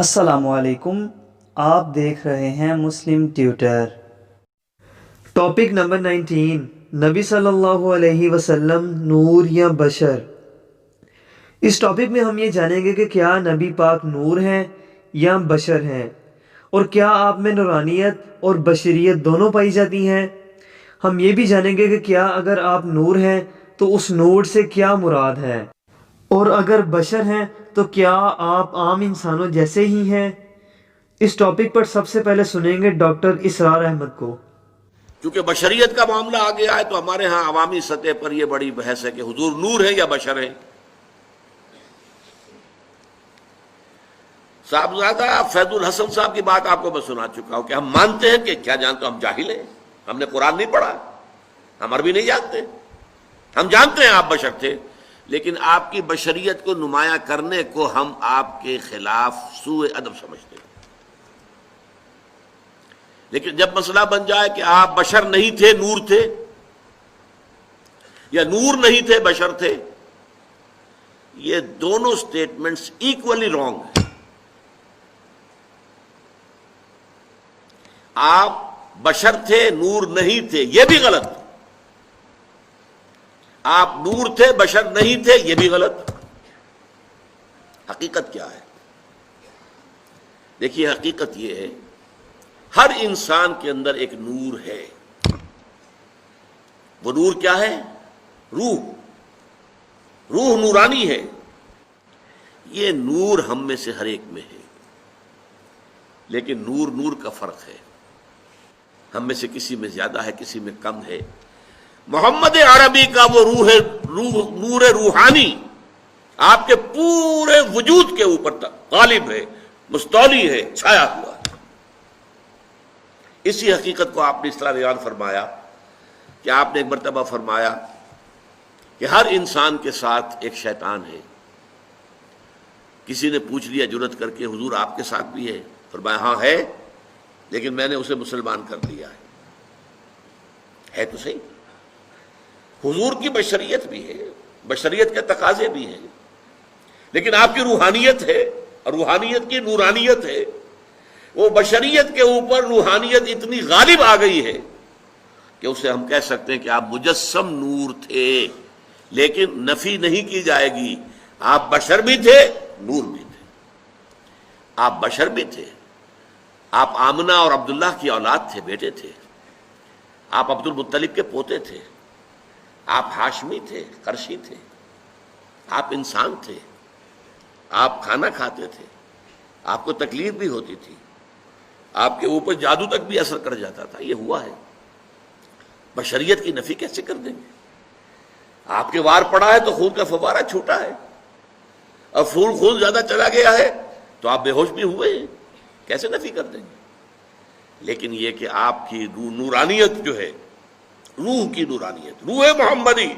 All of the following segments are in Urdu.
السلام علیکم، آپ دیکھ رہے ہیں مسلم ٹیوٹر۔ ٹاپک نمبر 19، نبی صلی اللہ علیہ وسلم نور یا بشر۔ اس ٹاپک میں ہم یہ جانیں گے کہ کیا نبی پاک نور ہیں یا بشر ہیں، اور کیا آپ میں نورانیت اور بشریت دونوں پائی جاتی ہیں۔ ہم یہ بھی جانیں گے کہ کیا اگر آپ نور ہیں تو اس نور سے کیا مراد ہے، اور اگر بشر ہیں تو کیا آپ عام انسانوں جیسے ہی ہیں۔ اس ٹاپک پر سب سے پہلے سنیں گے ڈاکٹر اسرار احمد کو۔ چونکہ بشریت کا معاملہ آ گیا ہے تو ہمارے ہاں عوامی سطح پر یہ بڑی بحث ہے کہ حضور نور ہے یا بشر ہے۔ صاحبزادہ فیض الحسن صاحب کی بات آپ کو میں سنا چکا ہوں کہ ہم مانتے ہیں کہ کیا جانتے ہم جاہل ہیں، ہم نے قرآن نہیں پڑھا، ہم عربی نہیں جانتے، ہم جانتے ہیں آپ بشر تھے، لیکن آپ کی بشریت کو نمایاں کرنے کو ہم آپ کے خلاف سوء ادب سمجھتے ہیں۔ لیکن جب مسئلہ بن جائے کہ آپ بشر نہیں تھے نور تھے، یا نور نہیں تھے بشر تھے، یہ دونوں سٹیٹمنٹس ایکولی رانگ ہیں۔ آپ بشر تھے نور نہیں تھے یہ بھی غلط، آپ نور تھے بشر نہیں تھے یہ بھی غلط۔ حقیقت کیا ہے؟ دیکھیے حقیقت یہ ہے، ہر انسان کے اندر ایک نور ہے۔ وہ نور کیا ہے؟ روح نورانی ہے۔ یہ نور ہم میں سے ہر ایک میں ہے، لیکن نور کا فرق ہے، ہم میں سے کسی میں زیادہ ہے، کسی میں کم ہے۔ محمد عربی کا وہ نور روحانی آپ کے پورے وجود کے اوپر غالب ہے، مستولی ہے، چھایا ہوا ہے۔ اسی حقیقت کو آپ نے اس طرح بیان فرمایا کہ آپ نے ایک مرتبہ فرمایا کہ ہر انسان کے ساتھ ایک شیطان ہے۔ کسی نے پوچھ لیا جرأت کر کے، حضور آپ کے ساتھ بھی ہے؟ فرمایا ہاں ہے، لیکن میں نے اسے مسلمان کر دیا ہے تو صحیح۔ حضور کی بشریت بھی ہے، بشریت کے تقاضے بھی ہیں، لیکن آپ کی روحانیت ہے، اور روحانیت کی نورانیت ہے۔ وہ بشریت کے اوپر روحانیت اتنی غالب آ گئی ہے کہ اسے ہم کہہ سکتے ہیں کہ آپ مجسم نور تھے، لیکن نفی نہیں کی جائے گی، آپ بشر بھی تھے نور بھی تھے۔ آپ بشر بھی تھے، آپ آمنہ اور عبداللہ کی اولاد تھے، بیٹے تھے، آپ عبد المطلب کے پوتے تھے، آپ ہاشمی تھے، قرشی تھے، آپ انسان تھے، آپ کھانا کھاتے تھے، آپ کو تکلیف بھی ہوتی تھی، آپ کے اوپر جادو تک بھی اثر کر جاتا تھا، یہ ہوا ہے۔ بشریت کی نفی کیسے کر دیں گے؟ آپ کے وار پڑا ہے تو خون کا فوارہ چھوٹا ہے، اور خون زیادہ چلا گیا ہے تو آپ بے ہوش بھی ہوئے ہیں، کیسے نفی کر دیں گے؟ لیکن یہ کہ آپ کی نورانیت جو ہے، روح کی نورانیت، روح محمدی،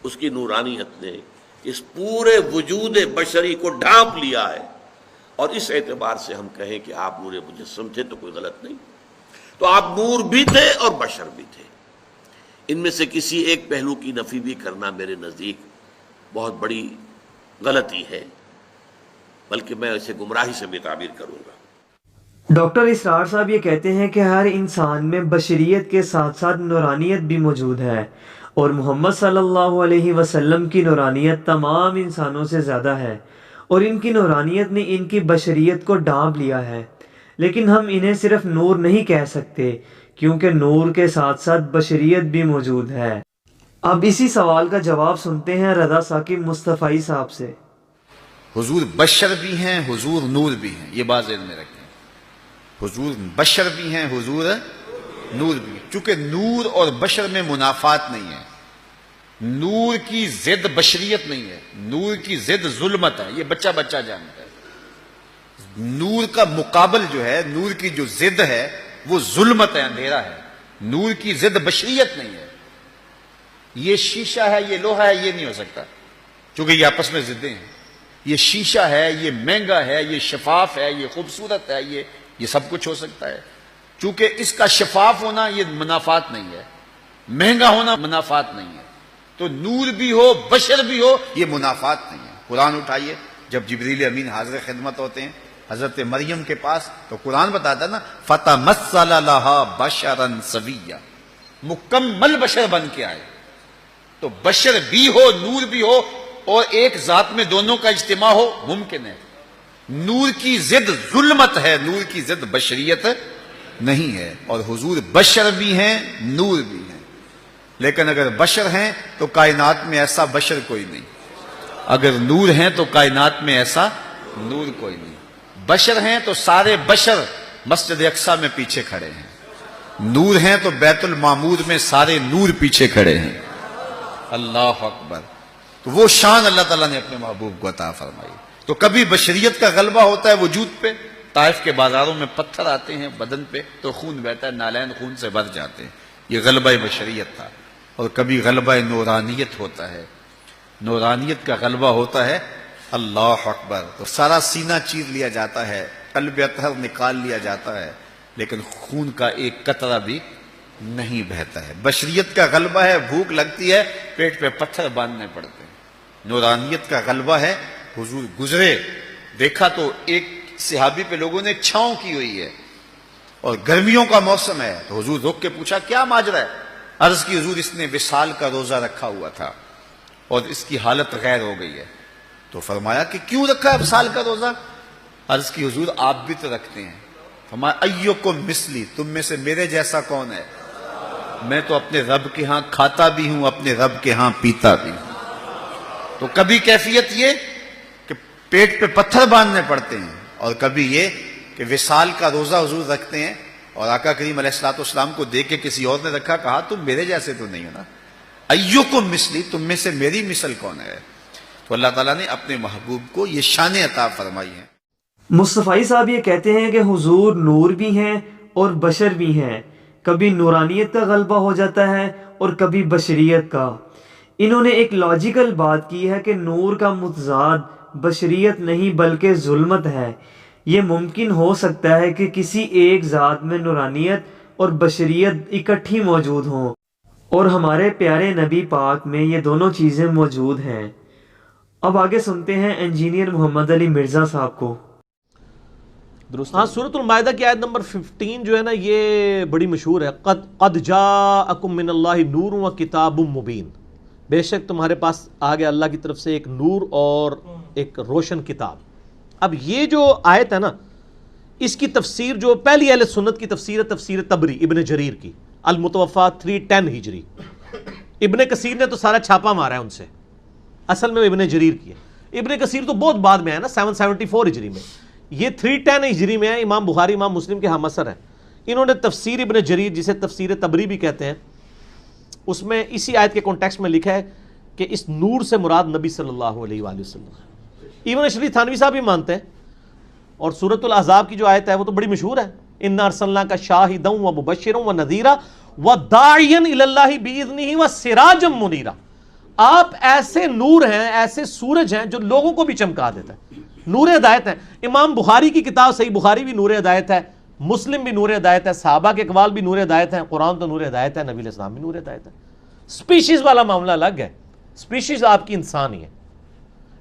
اس کی نورانیت نے اس پورے وجود بشری کو ڈھانپ لیا ہے، اور اس اعتبار سے ہم کہیں کہ آپ نور مجسم تھے تو کوئی غلط نہیں۔ تو آپ نور بھی تھے اور بشر بھی تھے۔ ان میں سے کسی ایک پہلو کی نفی بھی کرنا میرے نزدیک بہت بڑی غلطی ہے، بلکہ میں اسے گمراہی سے بھی تعبیر کروں گا۔ ڈاکٹر اسرار صاحب یہ کہتے ہیں کہ ہر انسان میں بشریت کے ساتھ ساتھ نورانیت بھی موجود ہے، اور محمد صلی اللہ علیہ وسلم کی نورانیت تمام انسانوں سے زیادہ ہے، اور ان کی نورانیت نے ان کی بشریت کو ڈھانپ لیا ہے۔ لیکن ہم انہیں صرف نور نہیں کہہ سکتے، کیونکہ نور کے ساتھ ساتھ بشریت بھی موجود ہے۔ اب اسی سوال کا جواب سنتے ہیں رضا ثاقب مصطفی صاحب سے۔ حضور بشر بھی ہیں، حضور نور بھی ہیں، یہ بات ذہن میں رکھیں۔ حضور بشر بھی ہیں، حضور نور بھی ہیں، چونکہ نور اور بشر میں منافات نہیں ہے۔ نور کی ضد بشریت نہیں ہے، نور کی ضد ظلمت ہے، یہ بچہ جانتا ہے۔ نور کا مقابل جو ہے، نور کی جو ضد ہے وہ ظلمت ہے، اندھیرا ہے۔ نور کی ضد بشریت نہیں ہے۔ یہ شیشہ ہے، یہ لوہا ہے، یہ نہیں ہو سکتا، چونکہ یہ آپس میں ضدیں ہیں۔ یہ شیشہ ہے، یہ مہنگا ہے، یہ شفاف ہے، یہ خوبصورت ہے، یہ سب کچھ ہو سکتا ہے، چونکہ اس کا شفاف ہونا یہ منافات نہیں ہے، مہنگا ہونا منافات نہیں ہے۔ تو نور بھی ہو بشر بھی ہو، یہ منافات نہیں ہے۔ قرآن اٹھائیے، جب جبریل امین حاضر خدمت ہوتے ہیں حضرت مریم کے پاس تو قرآن بتاتا نا فتمثل لها بشرا سویا، مکمل بشر بن کے آئے. تو بشر بھی ہو نور بھی ہو اور ایک ذات میں دونوں کا اجتماع ہو ممکن ہے. نور کی ضد ظلمت ہے، نور کی ضد بشریت نہیں ہے. اور حضور بشر بھی ہیں نور بھی ہیں، لیکن اگر بشر ہیں تو کائنات میں ایسا بشر کوئی نہیں، اگر نور ہیں تو کائنات میں ایسا نور کوئی نہیں. بشر ہیں تو سارے بشر مسجد اقصی میں پیچھے کھڑے ہیں، نور ہیں تو بیت المعمور میں سارے نور پیچھے کھڑے ہیں. اللہ اکبر. تو وہ شان اللہ تعالیٰ نے اپنے محبوب کو عطا فرمائی. تو کبھی بشریت کا غلبہ ہوتا ہے وجود پہ، طائف کے بازاروں میں پتھر آتے ہیں بدن پہ تو خون بہتا ہے، نالین خون سے بھر جاتے ہیں، یہ غلبہ بشریت تھا. اور کبھی غلبہ نورانیت ہوتا ہے، نورانیت کا غلبہ ہوتا ہے. اللہ اکبر. تو سارا سینہ چیر لیا جاتا ہے، قلب اطہر نکال لیا جاتا ہے، لیکن خون کا ایک قطرہ بھی نہیں بہتا ہے. بشریت کا غلبہ ہے، بھوک لگتی ہے پیٹ پہ پتھر باندھنے پڑتے ہیں. نورانیت کا غلبہ ہے، حضور گزرے دیکھا تو ایک صحابی پہ لوگوں نے چھاؤں کی ہوئی ہے اور گرمیوں کا موسم ہے، تو حضور رک کے پوچھا کیا ماجرا ہے؟ عرض کی حضور اس نے وصال کا روزہ رکھا ہوا تھا اور اس کی حالت غیر ہو گئی ہے. تو فرمایا کہ کیوں رکھا ہے وصال کا روزہ؟ عرض کی حضور آپ بھی تو رکھتے ہیں. فرمایا ایکم مثلی، تم میں سے میرے جیسا کون ہے؟ میں تو اپنے رب کے ہاں کھاتا بھی ہوں، اپنے رب کے ہاں پیتا بھی ہوں. تو کبھی کیفیت یہ کہ پیٹ پہ پتھر باندھنے پڑتے ہیں، اور کبھی یہ کہ وصال کا روزہ حضور رکھتے ہیں اور آقا کریم علیہ الصلوۃ والسلام کو دیکھ کے کسی اور نے رکھا، کہا تم میرے جیسے تو نہیں ہو نا، ایکم مثلی، تم میں سے میری مثل کون ہے؟ تو اللہ تعالیٰ نے اپنے محبوب کو یہ شان عطا فرمائی ہے. مصطفی صاحب یہ کہتے ہیں کہ حضور نور بھی ہیں اور بشر بھی ہیں، کبھی نورانیت کا غلبہ ہو جاتا ہے اور کبھی بشریت کا. انہوں نے ایک لاجیکل بات کی ہے کہ نور کا متضاد بشریت نہیں بلکہ ظلمت ہے. یہ ممکن ہو سکتا ہے کہ کسی ایک ذات میں نورانیت اور بشریت اکٹھی موجود ہوں، اور ہمارے پیارے نبی پاک میں یہ دونوں چیزیں موجود ہیں. اب آگے سنتے ہیں انجینئر محمد علی مرزا صاحب کو. ہاں، سورۃ المائدہ کی آیت نمبر 15 جو ہے نا، یہ بڑی مشہور ہے. قد جاءکم من اللہ نور و کتاب مبین، بے شک تمہارے پاس آ گیا اللہ کی طرف سے ایک نور اور ایک روشن کتاب. اب یہ جو آیت ہے نا، اس کی تفسیر جو پہلی اہل سنت کی تفسیر ہے تفسیر تبری ابن جریر کی، المتوفا 310 ہجری. ابن کثیر نے تو سارا چھاپا مارا ہے ان سے، اصل میں ابن جریر کی ہے. ابن کثیر تو بہت بعد میں ہے نا، 774 ہجری میں، یہ 310 ہجری میں ہے. امام بخاری امام مسلم کے ہم اثر ہیں. انہوں نے تفسیر ابن جریر جسے تفسیر تبری بھی کہتے ہیں، اس میں اسی آیت کے کانٹیکسٹ میں لکھا ہے کہ اس نور سے مراد نبی صلی اللہ علیہ وآلہ وسلم ہے. ایون اشرف تھانوی صاحب بھی مانتے ہیں. اور سورۃ الاحزاب کی جو آیت ہے وہ تو بڑی مشہور ہے، انا ارسلناک شاہدا و مبشرا و نذیرا و داعیا الی اللہ باذنہ و سراجا منیرا. آپ ایسے نور ہیں، ایسے سورج ہیں جو لوگوں کو بھی چمکا دیتا ہے، نور ہدایت ہے. امام بخاری کی کتاب صحیح بخاری بھی نور ہدایت ہے، مسلم بھی نور ہدایت ہے، صحابہ کے اقوال بھی نور ہدایت ہیں، قرآن تو نور ہدایت ہے، نبی علیہ السلام بھی نور ہدایت ہے. سپیشیز والا معاملہ الگ ہے، سپیشیز آپ کی انسان ہی ہے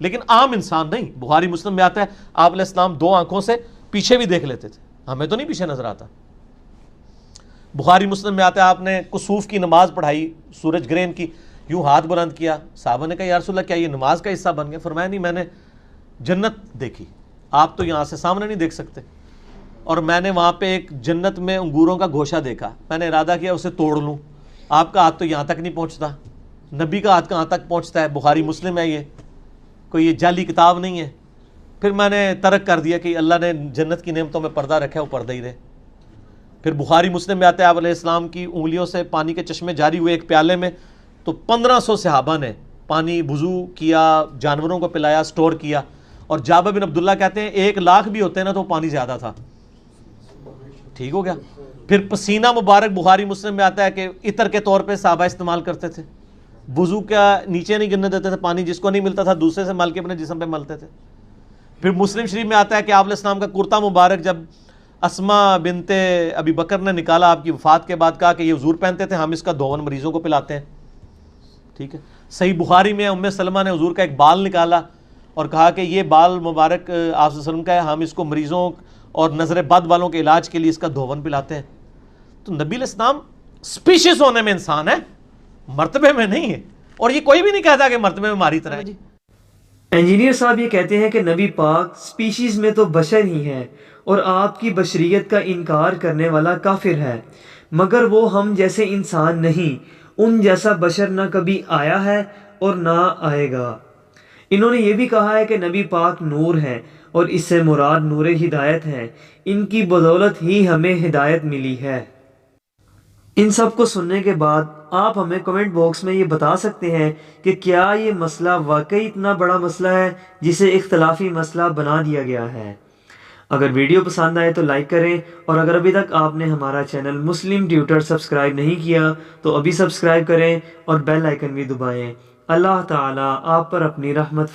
لیکن عام انسان نہیں. بخاری مسلم میں آتا ہے آپ علیہ السلام 2 آنکھوں سے پیچھے بھی دیکھ لیتے تھے، ہمیں تو نہیں پیچھے نظر آتا. بخاری مسلم میں آتا ہے آپ نے کسوف کی نماز پڑھائی سورج گرہن کی، یوں ہاتھ بلند کیا، صحابہ نے کہا یا رسول اللہ کیا یہ نماز کا حصہ بن گیا؟ فرمایا نہیں، میں نے جنت دیکھی، آپ تو یہاں سے سامنے نہیں دیکھ سکتے، اور میں نے وہاں پہ ایک جنت میں انگوروں کا گوشہ دیکھا، میں نے ارادہ کیا اسے توڑ لوں، آپ کا ہاتھ تو یہاں تک نہیں پہنچتا، نبی کا ہاتھ کہاں تک پہنچتا ہے؟ بخاری مسلم ہے، یہ کوئی یہ جعلی کتاب نہیں ہے. پھر میں نے ترک کر دیا کہ اللہ نے جنت کی نعمتوں میں پردہ رکھا ہے، وہ پردہ ہی رہے. پھر بخاری مسلم میں آتا ہے آپ علیہ السلام کی انگلیوں سے پانی کے چشمے جاری ہوئے ایک پیالے میں، تو 1500 صحابہ نے پانی وضو کیا، جانوروں کو پلایا، سٹور کیا. اور جابر بن عبداللہ کہتے ہیں 1,00,000 بھی ہوتے ہیں نا تو پانی زیادہ تھا. ٹھیک ہو گیا. پھر پسینہ مبارک بخاری مسلم میں آتا ہے کہ عطر کے طور پہ صحابہ استعمال کرتے تھے، وضو کا نیچے نہیں گرنے دیتے تھے پانی، جس کو نہیں ملتا تھا دوسرے سے مل کے اپنے جسم پہ ملتے تھے. پھر مسلم شریف میں آتا ہے کہ آپ علیہ السلام کا کرتا مبارک جب اسما بنت ابی بکر نے نکالا آپ کی وفات کے بعد، کہا کہ یہ حضور پہنتے تھے، ہم اس کا دھون مریضوں کو پلاتے ہیں. ٹھیک ہے. صحیح بخاری میں ام سلمہ نے حضور کا ایک بال نکالا اور کہا کہ یہ بال مبارک آپ صلی اللہ علیہ وسلم کا ہے، ہم اس کو مریضوں اور نظر بد والوں کے علاج کے لیے اس کا دھون پلاتے ہیں. تو نبی علیہ السلام سپیشیز ہونے میں انسان ہے، مرتبے میں نہیں ہے، اور یہ کوئی بھی نہیں کہتا کہ مرتبے میں ہماری طرح ہے. انجینئر صاحب یہ کہتے ہیں کہ نبی پاک سپیشیز میں تو بشر ہی ہیں اور آپ کی بشریت کا انکار کرنے والا کافر ہے، مگر وہ ہم جیسے انسان نہیں، ان جیسا بشر نہ کبھی آیا ہے اور نہ آئے گا. انہوں نے یہ بھی کہا ہے کہ نبی پاک نور ہیں اور اس سے مراد نور ہدایت ہے، ان کی بدولت ہی ہمیں ہدایت ملی ہے. ان سب کو سننے کے بعد آپ ہمیں کمنٹ باکس میں یہ بتا سکتے ہیں کہ کیا یہ مسئلہ واقعی اتنا بڑا مسئلہ ہے جسے اختلافی مسئلہ بنا دیا گیا ہے؟ اگر ویڈیو پسند آئے تو لائک کریں، اور اگر ابھی تک آپ نے ہمارا چینل مسلم ٹیوٹر سبسکرائب نہیں کیا تو ابھی سبسکرائب کریں اور بیل آئیکن بھی دبائیں. اللہ تعالیٰ آپ پر اپنی رحمت